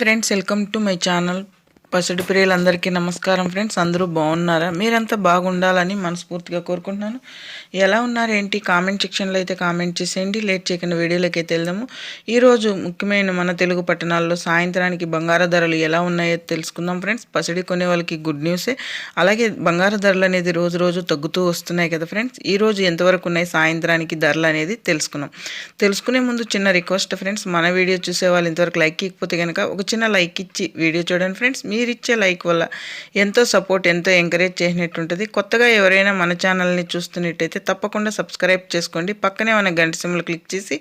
Friends, welcome to my channel. పసిడి ప్రియులందరికీ నమస్కారం friends. అందరూ బాగున్నారా? మీరంతా బాగుండాలని మనస్ఫూర్తిగా కోరుకుంటున్నాను. ఎలా ఉన్నారు ఏంటి కామెంట్ సెక్షన్లో అయితే కామెంట్ చేసేయండి. లేట్ చేయకుండా వీడియోలోకి అయితే వెళ్దాము. ఈరోజు ముఖ్యమైన మన తెలుగు పట్టణాల్లో సాయంత్రానికి బంగారు ధరలు ఎలా ఉన్నాయో తెలుసుకుందాం ఫ్రెండ్స్. పసిడి కొనే వాళ్ళకి గుడ్ న్యూసే. అలాగే బంగారు ధరలు అనేది రోజు రోజు తగ్గుతూ వస్తున్నాయి కదా ఫ్రెండ్స్. ఈరోజు ఎంతవరకు ఉన్నాయి సాయంత్రానికి ధరలు అనేది తెలుసుకున్నాం. తెలుసుకునే ముందు చిన్న రిక్వెస్ట్ ఫ్రెండ్స్, మన వీడియో చూసే వాళ్ళు ఇంతవరకు లైక్ ఇవ్వకపోతే కనుక ఒక చిన్న లైక్ ఇచ్చి వీడియో చూడండి ఫ్రెండ్స్. మీరు ఇచ్చే లైక్ వల్ల ఎంతో సపోర్ట్, ఎంతో ఎంకరేజ్ చేసినట్టు ఉంటుంది. కొత్తగా ఎవరైనా మన ఛానల్ని చూస్తున్నట్టయితే తప్పకుండా సబ్స్క్రైబ్ చేసుకోండి. పక్కనే మన గంట సింబల్ క్లిక్ చేసి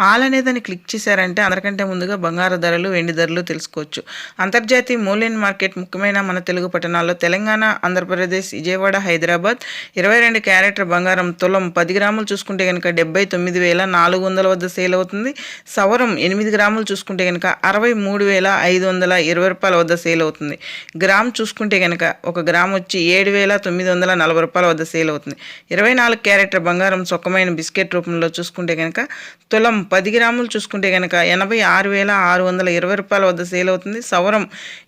ఆల్ అనేదాన్ని క్లిక్ చేశారంటే అందరికంటే ముందుగా బంగారు ధరలు, వెండి ధరలు తెలుసుకోవచ్చు. అంతర్జాతీయ మూల్యం మార్కెట్ ముఖ్యమైన మన తెలుగు పట్టణాల్లో తెలంగాణ, ఆంధ్రప్రదేశ్, విజయవాడ, హైదరాబాద్ 22 క్యారెట్ల బంగారం తులం 10 గ్రాములు చూసుకుంటే కనుక 79,400 వద్ద సేల్ అవుతుంది. సవరం 8 గ్రాములు చూసుకుంటే కనుక 63,520 రూపాయల వద్ద సేల్ అవుతుంది. గ్రామ్ చూసుకుంటే కనుక 1 గ్రామ్ వచ్చి 7,940 రూపాయల వద్ద సేల్ అవుతుంది. 24 క్యారెట్ల బంగారం సొక్కమైన బిస్కెట్ రూపంలో చూసుకుంటే కనుక తులం 10 గ్రాములు చూసుకుంటే కనుక 86,620 రూపాయల వద్ద సేల్ అవుతుంది. సవరం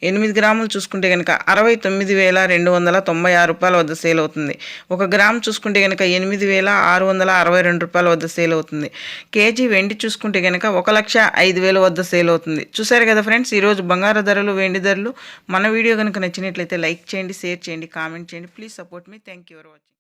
8 గ్రాములు చూసుకుంటే కనుక 69,296 రూపాయల వద్ద సేల్ అవుతుంది. 1 గ్రామ్ చూసుకుంటే కనుక 8,662 రూపాయల వద్ద సేల్ అవుతుంది. కేజీ వెండి చూసుకుంటే కనుక 1,05,000 వద్ద సేల్ అవుతుంది. చూసారు కదా ఫ్రెండ్స్, ఈరోజు బంగారు ధరలు, వెండి ధరలు. మన వీడియో కనుక నచ్చినట్లయితే లైక్ చేయండి, షేర్ చేయండి, కామెంట్ చేయండి. Please support me. Thank you for watching.